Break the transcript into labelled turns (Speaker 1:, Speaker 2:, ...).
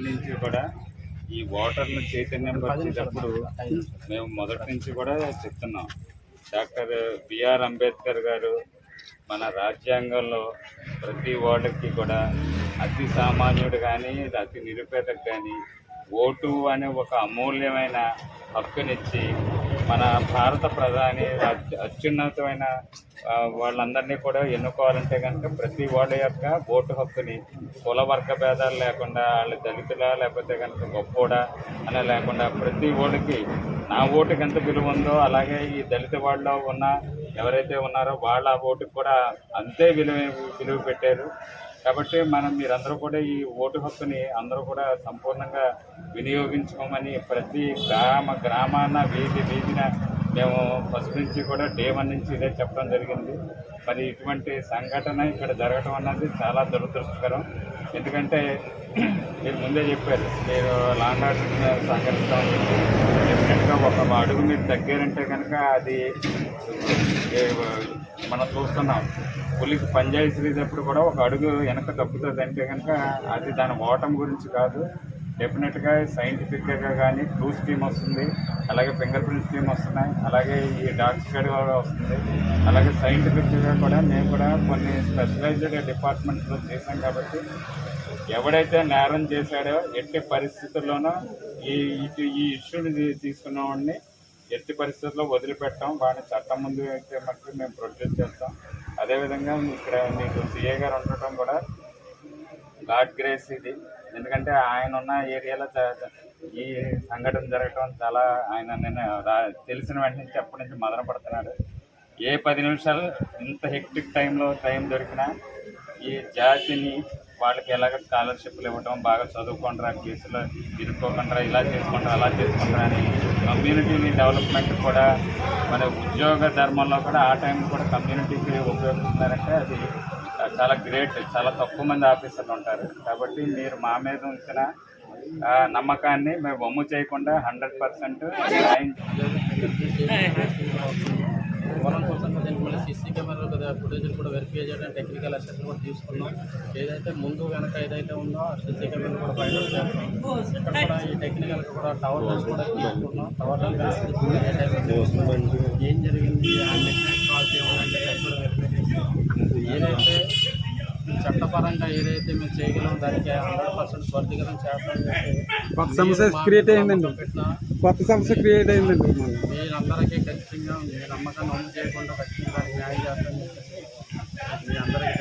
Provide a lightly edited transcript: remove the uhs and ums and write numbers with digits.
Speaker 1: నుంచి కూడా ఈ ఓటర్లు చైతన్యపరిచేటప్పుడు మేము మొదటి నుంచి కూడా చెప్తున్నాం. డాక్టర్ బిఆర్ అంబేద్కర్ గారు మన రాజ్యాంగంలో ప్రతి ఓటర్కి కూడా అతి సామాన్యుడు కానీ అతి నిరుపేదకు కానీ ఓటు అనే ఒక అమూల్యమైన హక్కునిచ్చి మన భారత ప్రధాని అత్యున్నతమైన వాళ్ళందరినీ కూడా ఎన్నుకోవాలంటే కనుక ప్రతి వాళ్ళ యొక్క ఓటు హక్కుని కుల వర్గ భేదాలు లేకుండా వాళ్ళు దళితులా లేకపోతే కనుక గొప్పోడా అనే లేకుండా ప్రతి ఓటుకి నా ఓటుకి ఎంత విలువ ఉందో అలాగే ఈ దళిత వాళ్ళలో ఉన్న ఎవరైతే ఉన్నారో వాళ్ళ ఓటుకు కూడా అంతే విలువ పెట్టారు. కాబట్టి మీరందరూ కూడా ఈ ఓటు హక్కుని అందరూ కూడా సంపూర్ణంగా వినియోగించుకోమని ప్రతి గ్రామాన వీధిన మేము ఫస్ట్ నుంచి కూడా డే 1 నుంచి ఇదే చెప్పడం జరిగింది. మరి ఇటువంటి సంఘటన ఇక్కడ జరగటం అన్నది చాలా దురదృష్టకరం. ఎందుకంటే మీరు ముందే చెప్పారు, మీరు లాండ్ ఆర్డర్ సంఘటిస్తాం డెఫినెట్గా ఒక అడుగు మీరు తగ్గారంటే కనుక అది మనం చూస్తున్నాం. పులికి పంజాయి సిరీసేప్పుడు కూడా ఒక అడుగు వెనక తప్పుతుంది అంటే కనుక అది దాని ఓటం గురించి కాదు. డెఫినెట్గా సైంటిఫిక్గా కానీ క్లూ స్కీమ్ వస్తుంది, అలాగే ఫింగర్ ప్రింట్ స్కీమ్ వస్తున్నాయి, అలాగే ఈ డాగ్ స్క్వాడ్ కూడా వస్తుంది. అలాగే సైంటిఫిక్గా కూడా మేము కూడా కొన్ని స్పెషలైజ్డ్ డిపార్ట్మెంట్స్లో చేశాం. కాబట్టి ఎవడైతే నేరం చేశాడో ఎట్టి పరిస్థితుల్లోనూ ఈ ఇష్యూని తీసుకున్న వాడిని ఎట్టి పరిస్థితుల్లో వదిలిపెట్టాం. వాడిని చట్టం ముందు అయితే మటుకు మేము ప్రొడ్యూస్ చేస్తాం. అదేవిధంగా ఇక్కడ మీకు సిఏ గారు ఉండటం కూడా గాడ్ గ్రేస్ ఇది. ఎందుకంటే ఆయన ఉన్న ఏరియాలో ఈ సంఘటన జరగటం చాలా నేను తెలిసిన వెంటనే ఎప్పటి నుంచి మదన పడుతున్నాడు. ఏ 10 నిమిషాలు ఇంత హెక్టిక్ టైం దొరికినా ఈ జాతిని వాళ్ళకి ఎలాగ స్కాలర్షిప్లు ఇవ్వటం, బాగా చదువుకుంటారా, కేసులో ఇరుక్కోకుండా ఇలా చేసుకుంటారా అలా చేసుకుంటారా అని కమ్యూనిటీని డెవలప్మెంట్ కూడా మన ఉద్యోగ ధర్మంలో కూడా ఆ టైం కూడా కమ్యూనిటీకి ఉపయోగిస్తున్నారంటే అది చాలా గ్రేట్. చాలా తక్కువ మంది ఆఫీసర్లు ఉంటారు. కాబట్టి మీరు మా మీద ఉంచిన నమ్మకాన్ని మేము వమ్ము చేయకుండా 100%
Speaker 2: ఓవరాల్ కోసం మళ్ళీ సీసీ కెమెరాలు ఫుటేజ్లు కూడా వెరిఫై చేయడం, టెక్నికల్ అసెస్మెంట్ కూడా తీసుకున్నాం. ఏదైతే ముందు వెనక ఏదైతే ఉందో సీసీ కెమెరాలు కూడా బయట చేస్తాం. ఇక్కడ కూడా ఈ టెక్నికల్ కూడా టవర్ లైన్స్ కూడా తీసుకున్నాం. టవర్ లైన్స్ ఏం జరిగింది కాల్స్ ఏమంటే కూడా వెరిఫై చేస్తాం. ఏదైతే చట్టపరంగా ఏదైతే మేము చేయగలం దానికి 100% స్వర్గీకరణ చేస్తామని
Speaker 3: కొత్త సమస్య క్రియేట్ అయిందండి.
Speaker 2: మీరందరికీ ఖచ్చితంగా మీ నమ్మకాన్ని అమలు చేయకుండా ఖచ్చితంగా న్యాయం చేస్తామని చెప్పేసి మీ అందరికీ